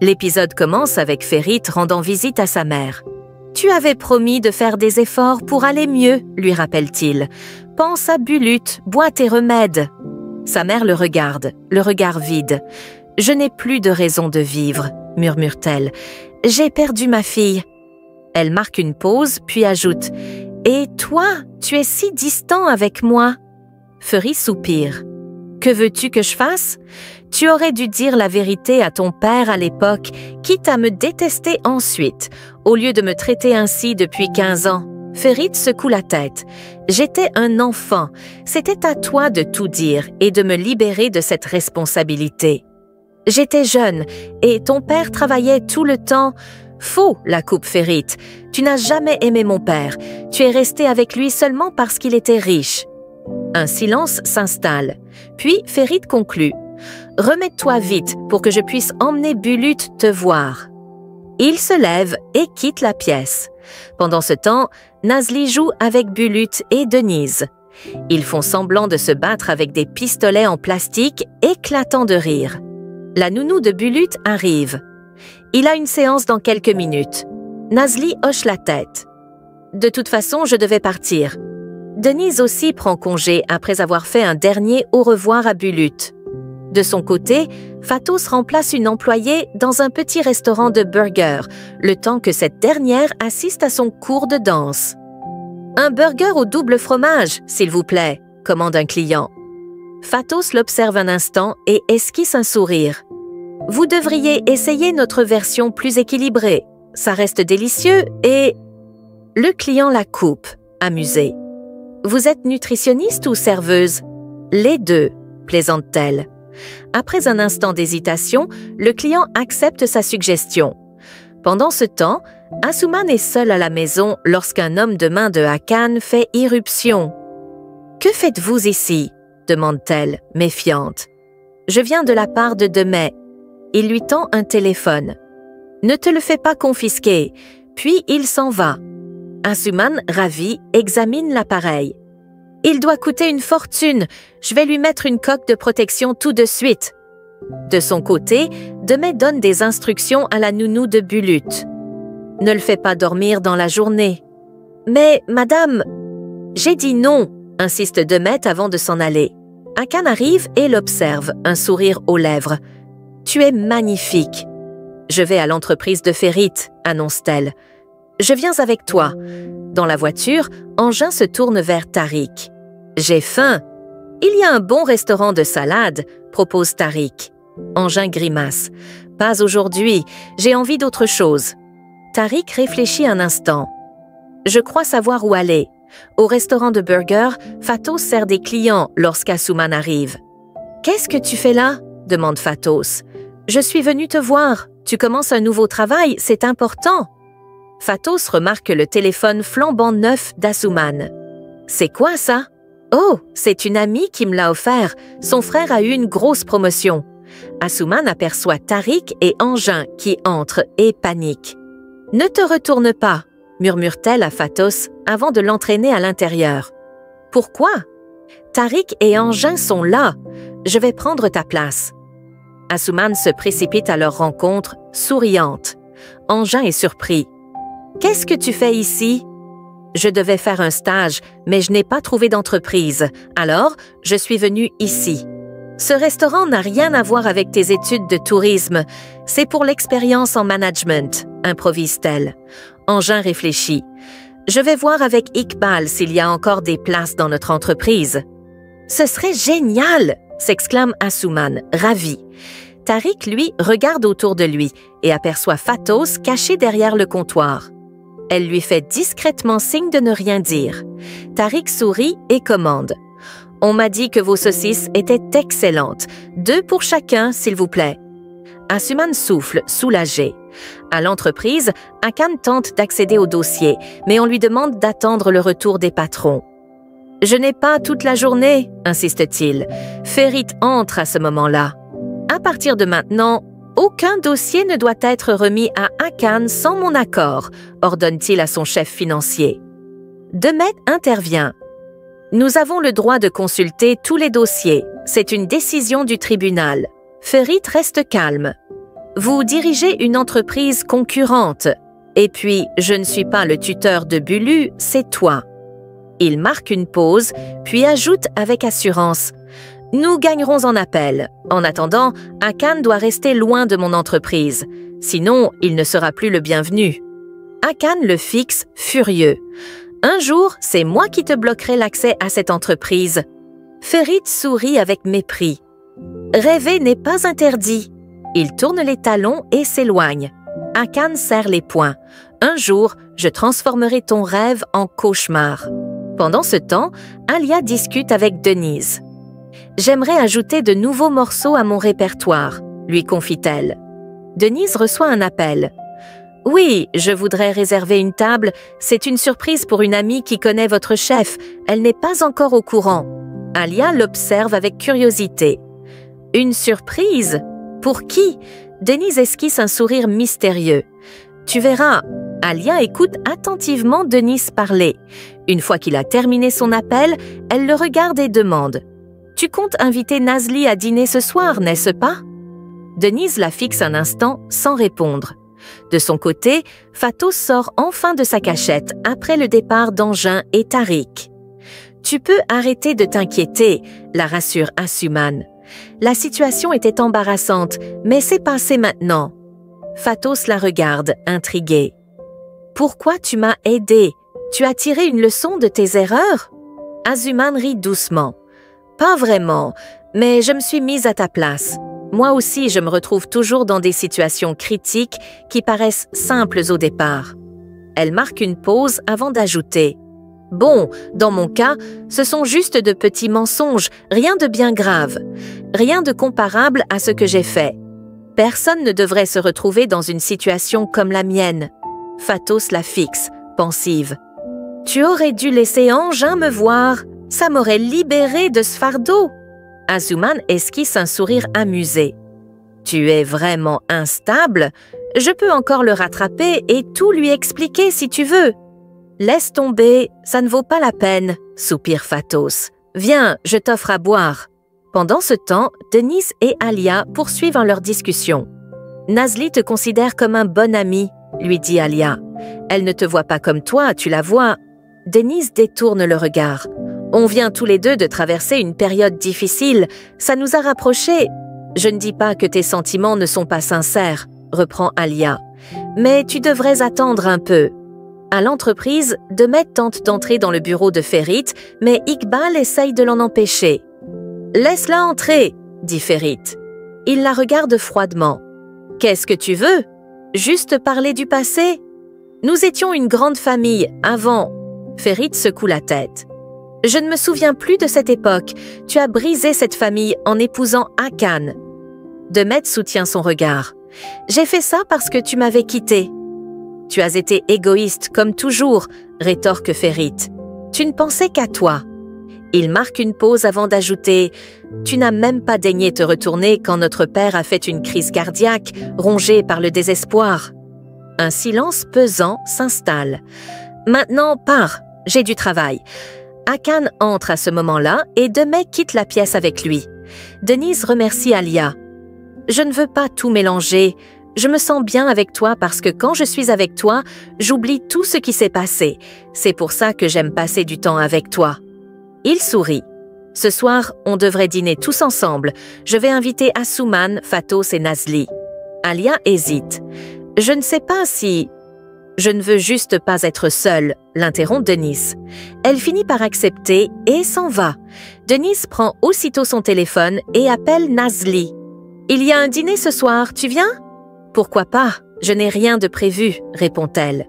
L'épisode commence avec Ferit rendant visite à sa mère. « Tu avais promis de faire des efforts pour aller mieux, » lui rappelle-t-il. « Pense à Bulut, bois tes remèdes. » Sa mère le regarde, le regard vide. « Je n'ai plus de raison de vivre, » murmure-t-elle. « J'ai perdu ma fille. » Elle marque une pause, puis ajoute « Et toi, tu es si distant avec moi. » Ferit soupire. « Que veux-tu que je fasse? Tu aurais dû dire la vérité à ton père à l'époque, quitte à me détester ensuite, au lieu de me traiter ainsi depuis 15 ans. » Ferit secoue la tête. « J'étais un enfant. C'était à toi de tout dire et de me libérer de cette responsabilité. J'étais jeune et ton père travaillait tout le temps. » Faux, la coupe Ferit. Tu n'as jamais aimé mon père. Tu es resté avec lui seulement parce qu'il était riche. Un silence s'installe. Puis Ferit conclut. « Remets-toi vite pour que je puisse emmener Bulut te voir. » Il se lève et quitte la pièce. Pendant ce temps, Nazli joue avec Bulut et Denise. Ils font semblant de se battre avec des pistolets en plastique, éclatant de rire. La nounou de Bulut arrive. Il a une séance dans quelques minutes. Nazli hoche la tête. De toute façon, je devais partir. Denise aussi prend congé après avoir fait un dernier au revoir à Bulut. De son côté, Fatos remplace une employée dans un petit restaurant de burgers, le temps que cette dernière assiste à son cours de danse. « Un burger au double fromage, s'il vous plaît », commande un client. Fatos l'observe un instant et esquisse un sourire. « Vous devriez essayer notre version plus équilibrée. Ça reste délicieux et… » Le client la coupe, amusé. « Vous êtes nutritionniste ou serveuse? »« Les deux, » plaisante-t-elle. Après un instant d'hésitation, le client accepte sa suggestion. Pendant ce temps, Asuman est seul à la maison lorsqu'un homme de main de Hakan fait irruption. « Que faites-vous ici ?» demande-t-elle, méfiante. « Je viens de la part de Demey. » Il lui tend un téléphone. « Ne te le fais pas confisquer. » Puis il s'en va. Asuman, ravi, examine l'appareil. « Il doit coûter une fortune. Je vais lui mettre une coque de protection tout de suite. » De son côté, Demey donne des instructions à la nounou de Bulut. « Ne le fais pas dormir dans la journée. »« Mais, madame… » »« J'ai dit non, » insiste Demey avant de s'en aller. Hakan arrive et l'observe, un sourire aux lèvres. « Tu es magnifique. »« Je vais à l'entreprise de Ferit, » annonce-t-elle. « Je viens avec toi. » Dans la voiture, Engin se tourne vers Tariq. « J'ai faim. »« Il y a un bon restaurant de salade, » propose Tariq. Engin grimace. « Pas aujourd'hui, j'ai envie d'autre chose. » Tariq réfléchit un instant. « Je crois savoir où aller. » Au restaurant de burger, Fatos sert des clients lorsqu'Asuman arrive. « Qu'est-ce que tu fais là ?» demande Fatos. « Je suis venu te voir. Tu commences un nouveau travail, c'est important. » Fatos remarque le téléphone flambant neuf d'Asuman. « C'est quoi ça? »« Oh, c'est une amie qui me l'a offert. Son frère a eu une grosse promotion. » Asuman aperçoit Tariq et Engin qui entrent et paniquent. « Ne te retourne pas, » murmure-t-elle à Fatos avant de l'entraîner à l'intérieur. « Pourquoi? »« Tariq et Engin sont là. Je vais prendre ta place. » Asuman se précipite à leur rencontre, souriante. Engin est surpris. « Qu'est-ce que tu fais ici? » « Je devais faire un stage, mais je n'ai pas trouvé d'entreprise. Alors, je suis venue ici. Ce restaurant n'a rien à voir avec tes études de tourisme. C'est pour l'expérience en management, » improvise-t-elle. Engin réfléchit. « Je vais voir avec Iqbal s'il y a encore des places dans notre entreprise. »« Ce serait génial !» s'exclame Asuman, ravi. Tariq, lui, regarde autour de lui et aperçoit Fatos caché derrière le comptoir. Elle lui fait discrètement signe de ne rien dire. Tariq sourit et commande. « On m'a dit que vos saucisses étaient excellentes. 2 pour chacun, s'il vous plaît. » Asuman souffle, soulagé. À l'entreprise, Hakan tente d'accéder au dossier, mais on lui demande d'attendre le retour des patrons. « Je n'ai pas toute la journée, » insiste-t-il. Ferit entre à ce moment-là. « À partir de maintenant, aucun dossier ne doit être remis à Hakan sans mon accord, » ordonne-t-il à son chef financier. Demey intervient. « Nous avons le droit de consulter tous les dossiers. C'est une décision du tribunal. » Ferit reste calme. Vous dirigez une entreprise concurrente. Et puis, je ne suis pas le tuteur de Bulu, c'est toi. » Il marque une pause, puis ajoute avec assurance. « Nous gagnerons en appel. En attendant, Hakan doit rester loin de mon entreprise. Sinon, il ne sera plus le bienvenu. » Hakan le fixe, furieux. « Un jour, c'est moi qui te bloquerai l'accès à cette entreprise. » Ferit sourit avec mépris. « Rêver n'est pas interdit. » Il tourne les talons et s'éloigne. Hakan serre les poings. « Un jour, je transformerai ton rêve en cauchemar. » Pendant ce temps, Alia discute avec Denise. « J'aimerais ajouter de nouveaux morceaux à mon répertoire, » lui confie-t-elle. Denise reçoit un appel. « Oui, je voudrais réserver une table. C'est une surprise pour une amie qui connaît votre chef. Elle n'est pas encore au courant. » Alia l'observe avec curiosité. « Une surprise? Pour qui ?» Denise esquisse un sourire mystérieux. « Tu verras. » Alia écoute attentivement Denise parler. Une fois qu'il a terminé son appel, elle le regarde et demande. « Tu comptes inviter Nazli à dîner ce soir, n'est-ce pas ?» Denise la fixe un instant sans répondre. De son côté, Fatos sort enfin de sa cachette après le départ d'Angin et Tariq. « Tu peux arrêter de t'inquiéter, » la rassure Asuman. La situation était embarrassante, mais c'est passé maintenant. Fatos la regarde, intrigué. « Pourquoi tu m'as aidé? Tu as tiré une leçon de tes erreurs ?» Asuman rit doucement. « Pas vraiment, mais je me suis mise à ta place. Moi aussi, je me retrouve toujours dans des situations critiques qui paraissent simples au départ. » Elle marque une pause avant d'ajouter. « Bon, dans mon cas, ce sont juste de petits mensonges, rien de bien grave. Rien de comparable à ce que j'ai fait. Personne ne devrait se retrouver dans une situation comme la mienne. » Fatos la fixe, pensive. « Tu aurais dû laisser Angin me voir. Ça m'aurait libérée de ce fardeau. » Asuman esquisse un sourire amusé. « Tu es vraiment instable. Je peux encore le rattraper et tout lui expliquer si tu veux. » « Laisse tomber, ça ne vaut pas la peine, » soupire Fatos. « Viens, je t'offre à boire. » Pendant ce temps, Denise et Alia poursuivent leur discussion. « Nazli te considère comme un bon ami, » lui dit Alia. « Elle ne te voit pas comme toi, tu la vois. » Denise détourne le regard. « On vient tous les deux de traverser une période difficile, ça nous a rapprochés. » « Je ne dis pas que tes sentiments ne sont pas sincères, » reprend Alia. « Mais tu devrais attendre un peu. » À l'entreprise, Demet tente d'entrer dans le bureau de Ferit, mais Iqbal essaye de l'en empêcher. « Laisse-la entrer, » dit Ferit. Il la regarde froidement. « Qu'est-ce que tu veux? Juste parler du passé? Nous étions une grande famille, avant. » Ferit secoue la tête. « Je ne me souviens plus de cette époque. Tu as brisé cette famille en épousant Hakan. » Demet soutient son regard. « J'ai fait ça parce que tu m'avais quitté. » « Tu as été égoïste, comme toujours, » rétorque Ferit. « Tu ne pensais qu'à toi. » Il marque une pause avant d'ajouter « Tu n'as même pas daigné te retourner quand notre père a fait une crise cardiaque, rongé par le désespoir. » Un silence pesant s'installe. « Maintenant, pars, j'ai du travail. » Hakan entre à ce moment-là et Demet quitte la pièce avec lui. Denise remercie Alia. « Je ne veux pas tout mélanger. Je me sens bien avec toi parce que quand je suis avec toi, j'oublie tout ce qui s'est passé. C'est pour ça que j'aime passer du temps avec toi. » Il sourit. « Ce soir, on devrait dîner tous ensemble. Je vais inviter Asuman, Fatos et Nazli. » Alia hésite. « Je ne sais pas si… » « Je ne veux juste pas être seule, » l'interrompt Denise. Elle finit par accepter et s'en va. Denise prend aussitôt son téléphone et appelle Nazli. « Il y a un dîner ce soir, tu viens ?»« Pourquoi pas? Je n'ai rien de prévu, » répond-elle.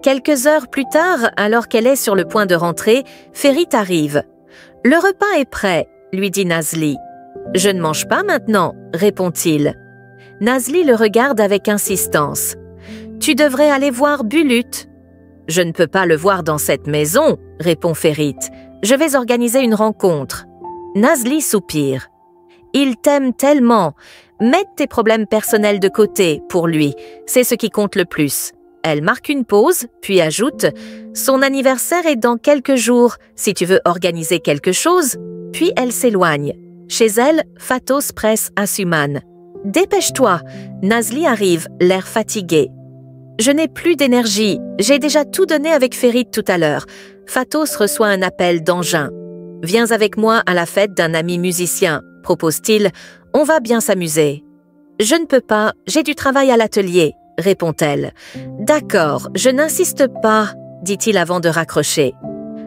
Quelques heures plus tard, alors qu'elle est sur le point de rentrer, Ferit arrive. « Le repas est prêt, » lui dit Nazli. « Je ne mange pas maintenant, » répond-il. Nazli le regarde avec insistance. « Tu devrais aller voir Bulut. »« Je ne peux pas le voir dans cette maison, » répond Ferit. « Je vais organiser une rencontre. » Nazli soupire. « Il t'aime tellement. Mets tes problèmes personnels de côté pour lui. C'est ce qui compte le plus. » Elle marque une pause, puis ajoute « Son anniversaire est dans quelques jours, si tu veux organiser quelque chose. » Puis elle s'éloigne. Chez elle, Fatos presse Asuman. « « Dépêche-toi, Nazli arrive, l'air fatigué. »« Je n'ai plus d'énergie, j'ai déjà tout donné avec Ferit tout à l'heure. Fatos reçoit un appel d'Engin. Viens avec moi à la fête d'un ami musicien, propose-t-il. On va bien s'amuser. »« Je ne peux pas, j'ai du travail à l'atelier, » répond-elle. « D'accord, je n'insiste pas, » dit-il avant de raccrocher.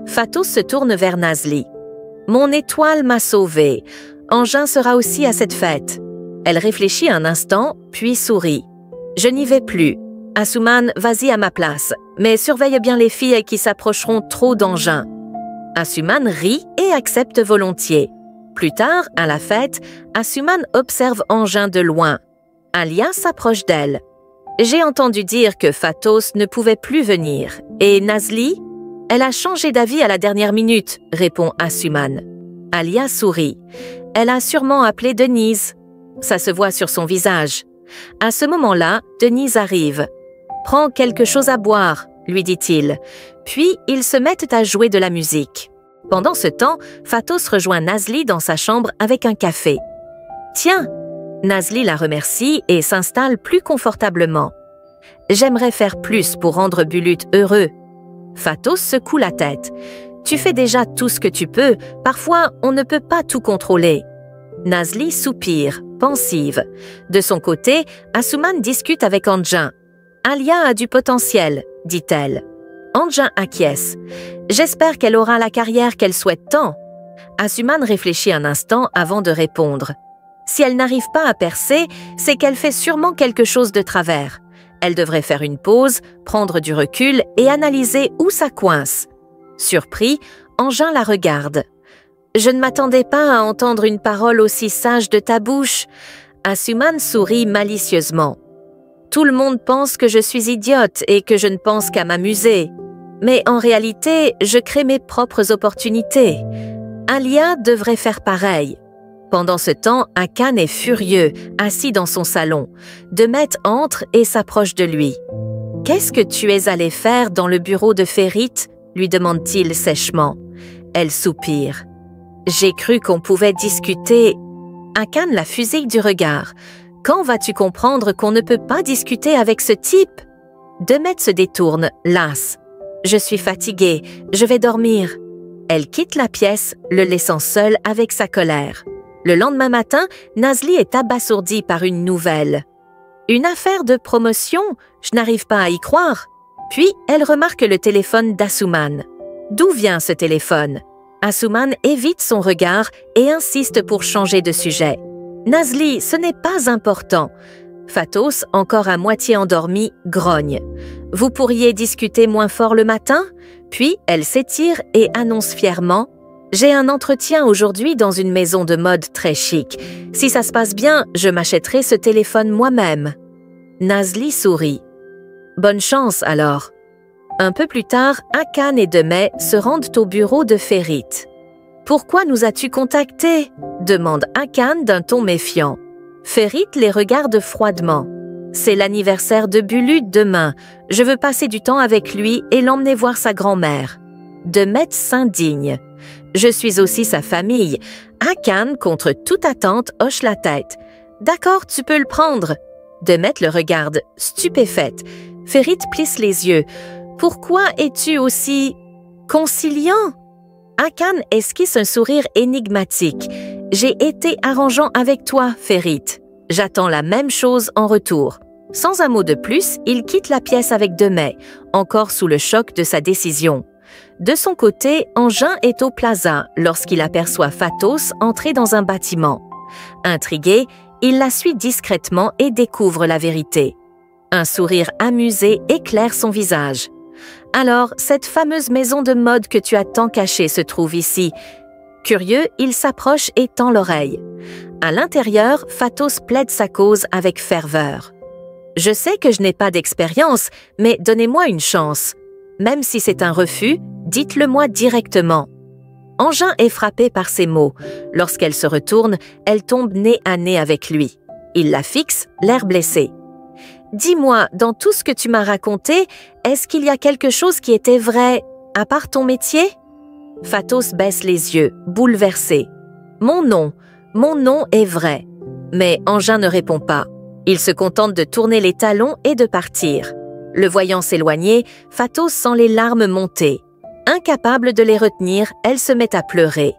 Fatos se tourne vers Nazli. « Mon étoile m'a sauvée. Engin sera aussi à cette fête. » Elle réfléchit un instant, puis sourit. « Je n'y vais plus. Asuman, vas-y à ma place, mais surveille bien les filles qui s'approcheront trop d'Engin. » Asuman rit et accepte volontiers. Plus tard, à la fête, Asuman observe Engin de loin. Alia s'approche d'elle. « J'ai entendu dire que Fatos ne pouvait plus venir. Et Nazli ? » « Elle a changé d'avis à la dernière minute, » répond Asuman. Alia sourit. « Elle a sûrement appelé Denise. » Ça se voit sur son visage. À ce moment-là, Denise arrive. « Prends quelque chose à boire, » lui dit-il. Puis, ils se mettent à jouer de la musique. Pendant ce temps, Fatos rejoint Nazli dans sa chambre avec un café. « Tiens !» Nazli la remercie et s'installe plus confortablement. « J'aimerais faire plus pour rendre Bulut heureux. » Fatos secoue la tête. « Tu fais déjà tout ce que tu peux, parfois on ne peut pas tout contrôler. » Nazli soupire, pensive. De son côté, Asuman discute avec Engin. « Alia a du potentiel, » dit-elle. Engin acquiesce. « J'espère qu'elle aura la carrière qu'elle souhaite tant. » Asuman réfléchit un instant avant de répondre. « Si elle n'arrive pas à percer, c'est qu'elle fait sûrement quelque chose de travers. Elle devrait faire une pause, prendre du recul et analyser où ça coince. » Surpris, Engin la regarde. « Je ne m'attendais pas à entendre une parole aussi sage de ta bouche. » Asuman sourit malicieusement. « Tout le monde pense que je suis idiote et que je ne pense qu'à m'amuser. Mais en réalité, je crée mes propres opportunités. Alia devrait faire pareil. » Pendant ce temps, Akan est furieux, assis dans son salon. Demet entre et s'approche de lui. « Qu'est-ce que tu es allé faire dans le bureau de Ferit ?» lui demande-t-il sèchement. Elle soupire. « J'ai cru qu'on pouvait discuter. » Akan la fusille du regard. « Quand vas-tu comprendre qu'on ne peut pas discuter avec ce type ?» Demet se détourne, lasse. « Je suis fatiguée, je vais dormir. » Elle quitte la pièce, le laissant seul avec sa colère. Le lendemain matin, Nazli est abasourdie par une nouvelle. « Une affaire de promotion, je n'arrive pas à y croire. » Puis, elle remarque le téléphone d'Asuman. D'où vient ce téléphone? Asuman évite son regard et insiste pour changer de sujet. « Nazli, ce n'est pas important. » Fatos, encore à moitié endormie, grogne. « Vous pourriez discuter moins fort le matin ?» Puis, elle s'étire et annonce fièrement « J'ai un entretien aujourd'hui dans une maison de mode très chic. Si ça se passe bien, je m'achèterai ce téléphone moi-même. » Nazli sourit. « Bonne chance alors. » Un peu plus tard, Akan et Demet se rendent au bureau de Ferit. « Pourquoi nous as-tu contactés ?» demande Akan d'un ton méfiant. Ferit les regarde froidement. « C'est l'anniversaire de Bulut demain. Je veux passer du temps avec lui et l'emmener voir sa grand-mère. » Demet s'indigne. « Je suis aussi sa famille. » Akan, contre toute attente, hoche la tête. « D'accord, tu peux le prendre. » Demet le regarde, stupéfaite. Ferit plisse les yeux. « Pourquoi es-tu aussi conciliant ?» Akan esquisse un sourire énigmatique. « J'ai été arrangeant avec toi, Ferit. J'attends la même chose en retour. » Sans un mot de plus, il quitte la pièce avec Demet, encore sous le choc de sa décision. De son côté, Engin est au plaza lorsqu'il aperçoit Fatos entrer dans un bâtiment. Intrigué, il la suit discrètement et découvre la vérité. Un sourire amusé éclaire son visage. « Alors, cette fameuse maison de mode que tu as tant cachée se trouve ici. » Curieux, il s'approche et tend l'oreille. À l'intérieur, Fatos plaide sa cause avec ferveur. « Je sais que je n'ai pas d'expérience, mais donnez-moi une chance. Même si c'est un refus, dites-le-moi directement. » Engin est frappé par ces mots. Lorsqu'elle se retourne, elle tombe nez à nez avec lui. Il la fixe, l'air blessé. « Dis-moi, dans tout ce que tu m'as raconté, est-ce qu'il y a quelque chose qui était vrai, à part ton métier ?» Fatos baisse les yeux, bouleversé. « Mon nom est vrai. » Mais Engin ne répond pas. Il se contente de tourner les talons et de partir. Le voyant s'éloigner, Fato sent les larmes monter. Incapable de les retenir, elle se met à pleurer.